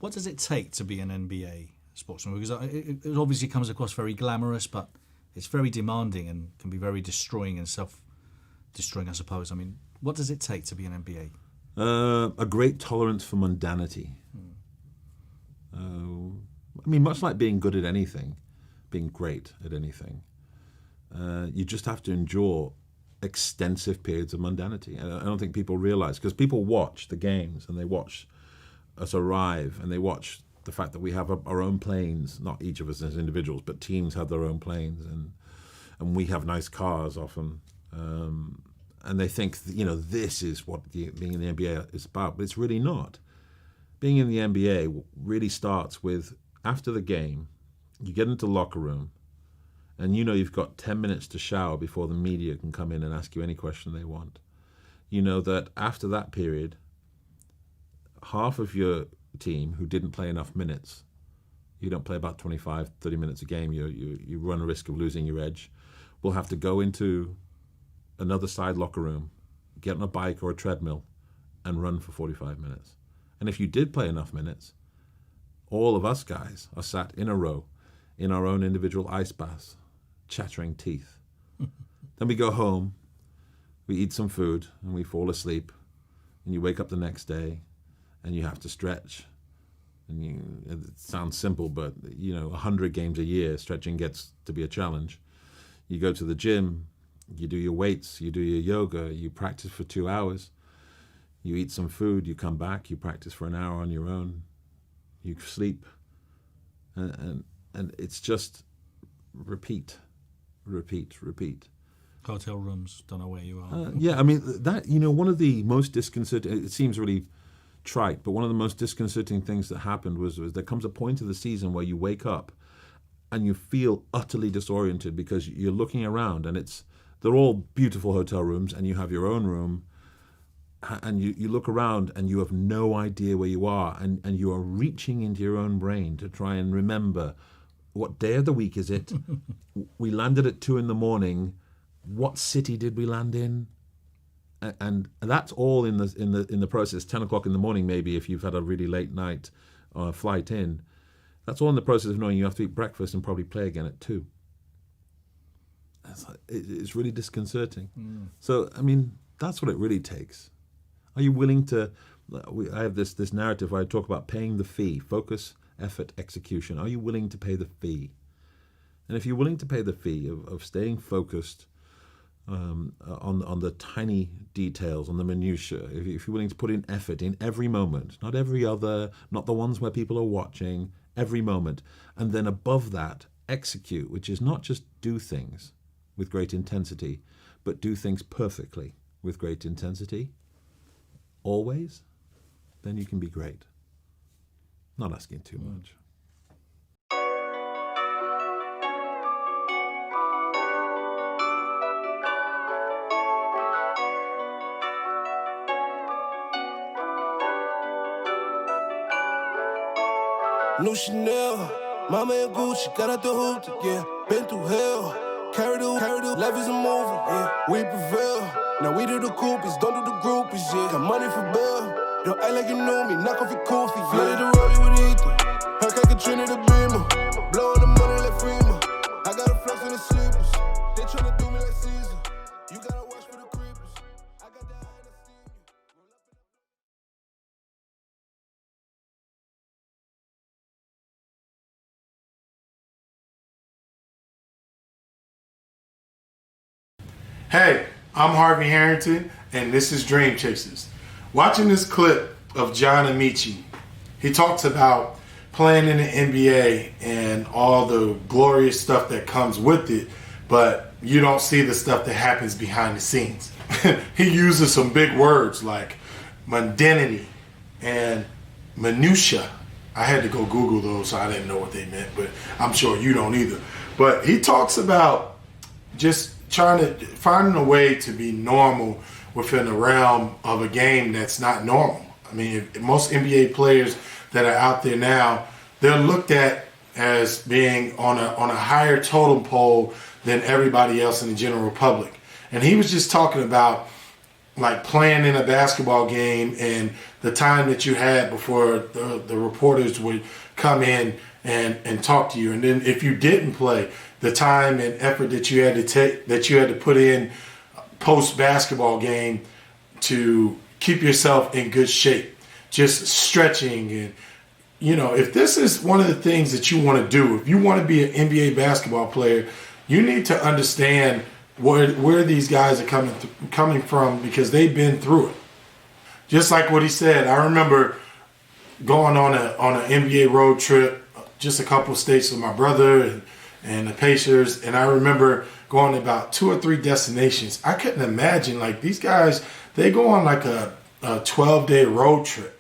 What does it take to be an NBA sportsman? Because it obviously comes across very glamorous, but it's very demanding and can be very destroying and self-destroying, I suppose. I mean, what does it take to be an NBA? A great tolerance for mundanity. I mean, much like being good at anything, being great at anything, you just have to endure extensive periods of mundanity. And I don't think people realize, because people watch the games and they watch us arrive and they watch the fact that we have our own planes, not each of us as individuals, but teams have their own planes, and we have nice cars often. And they think, this is what being in the NBA is about, but it's really not. Being in the NBA really starts with, after the game, you get into the locker room, and you've got 10 minutes to shower before the media can come in and ask you any question they want. You know that after that period, half of your team who didn't play enough minutes, you don't play about 25, 30 minutes a game, you run a risk of losing your edge, will have to go into another side locker room, get on a bike or a treadmill, and run for 45 minutes. And if you did play enough minutes, all of us guys are sat in a row in our own individual ice baths, chattering teeth. Then we go home, we eat some food, and we fall asleep. And you wake up the next day, and you have to stretch. And it sounds simple, but 100 games a year, stretching gets to be a challenge. You go to the gym, you do your weights, you do your yoga, you practice for 2 hours. You eat some food, you come back, you practice for an hour on your own, you sleep, and it's just repeat. Hotel rooms, don't know where you are. Yeah, I mean, that, one of the most disconcerting, it seems really trite, but one of the most disconcerting things that happened was there comes a point of the season where you wake up and you feel utterly disoriented because you're looking around and they're all beautiful hotel rooms and you have your own room. And you look around and you have no idea where you are, and you are reaching into your own brain to try and remember, what day of the week is it? We landed at 2 a.m. What city did we land in? And that's all in the process. 10 o'clock in the morning, maybe, if you've had a really late night flight in. That's all in the process of knowing you have to eat breakfast and probably play again at 2. It's really disconcerting. So, I mean, that's what it really takes. Are you willing to, I have this narrative where I talk about paying the fee, focus, effort, execution. Are you willing to pay the fee? And if you're willing to pay the fee of staying focused on the tiny details, on the minutiae, if you're willing to put in effort in every moment, not every other, not the ones where people are watching, every moment, and then above that, execute, which is not just do things with great intensity, but do things perfectly with great intensity, always, then you can be great. Not asking too much. New Chanel, Mama and Gucci, got out the hoop, yeah. Been through hell, carry the life is a movie, yeah. We prevail. Now we do the groupies, don't do the groupies, yeah. Got money for bail, don't act like you know me, knock off your coffee, yeah. Flooded the rollie with Ethan, Hellcat Katrina the Beamer, blowing the money like Freeman. I got a flex in the sleepers, they tryna do me like Caesar. You gotta watch for the creepers, I got the eye to see you. Hey, I'm Harvey Harrington, and this is Dream Chasers. Watching this clip of John Amechi, he talks about playing in the NBA and all the glorious stuff that comes with it, but you don't see the stuff that happens behind the scenes. He uses some big words like mundanity and minutia. I had to go Google those, so I didn't know what they meant, but I'm sure you don't either. But he talks about just finding a way to be normal within the realm of a game that's not normal. I mean, most NBA players that are out there now, they're looked at as being on a higher totem pole than everybody else in the general public. And he was just talking about like playing in a basketball game and the time that you had before the reporters would come in and talk to you. And then if you didn't play, the time and effort that you had to take, that you had to put in post basketball game to keep yourself in good shape, just stretching. And if this is one of the things that you want to do, if you want to be an NBA basketball player, you need to understand where these guys are coming from, because they've been through it. Just like what he said, I remember going on an NBA road trip, just a couple of states with my brother and the Pacers, and I remember going to about 2 or 3 destinations. I couldn't imagine, like, these guys, they go on like a 12-day road trip.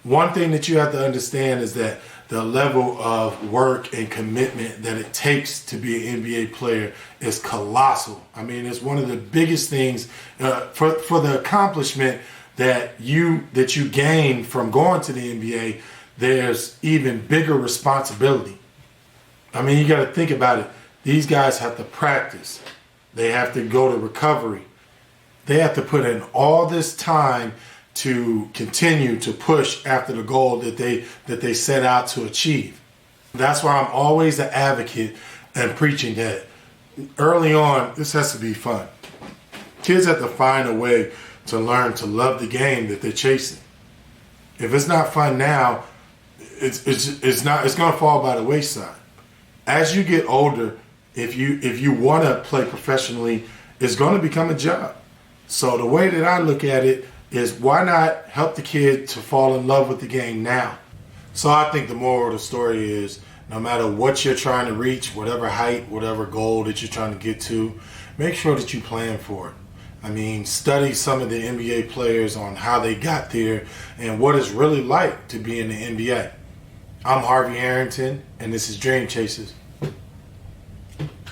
One thing that you have to understand is that the level of work and commitment that it takes to be an NBA player is colossal. I mean, it's one of the biggest things for the accomplishment that you gain from going to the NBA. There's even bigger responsibility. I mean, you got to think about it. These guys have to practice. They have to go to recovery. They have to put in all this time to continue to push after the goal that they set out to achieve. That's why I'm always an advocate and preaching that early on, this has to be fun. Kids have to find a way to learn to love the game that they're chasing. If it's not fun now, it's going to fall by the wayside. As you get older, if you want to play professionally, it's going to become a job. So the way that I look at it is, why not help the kid to fall in love with the game now? So I think the moral of the story is, no matter what you're trying to reach, whatever height, whatever goal that you're trying to get to, make sure that you plan for it. I mean, study some of the NBA players on how they got there and what it's really like to be in the NBA. I'm Harvey Harrington, and this is Dream Chasers.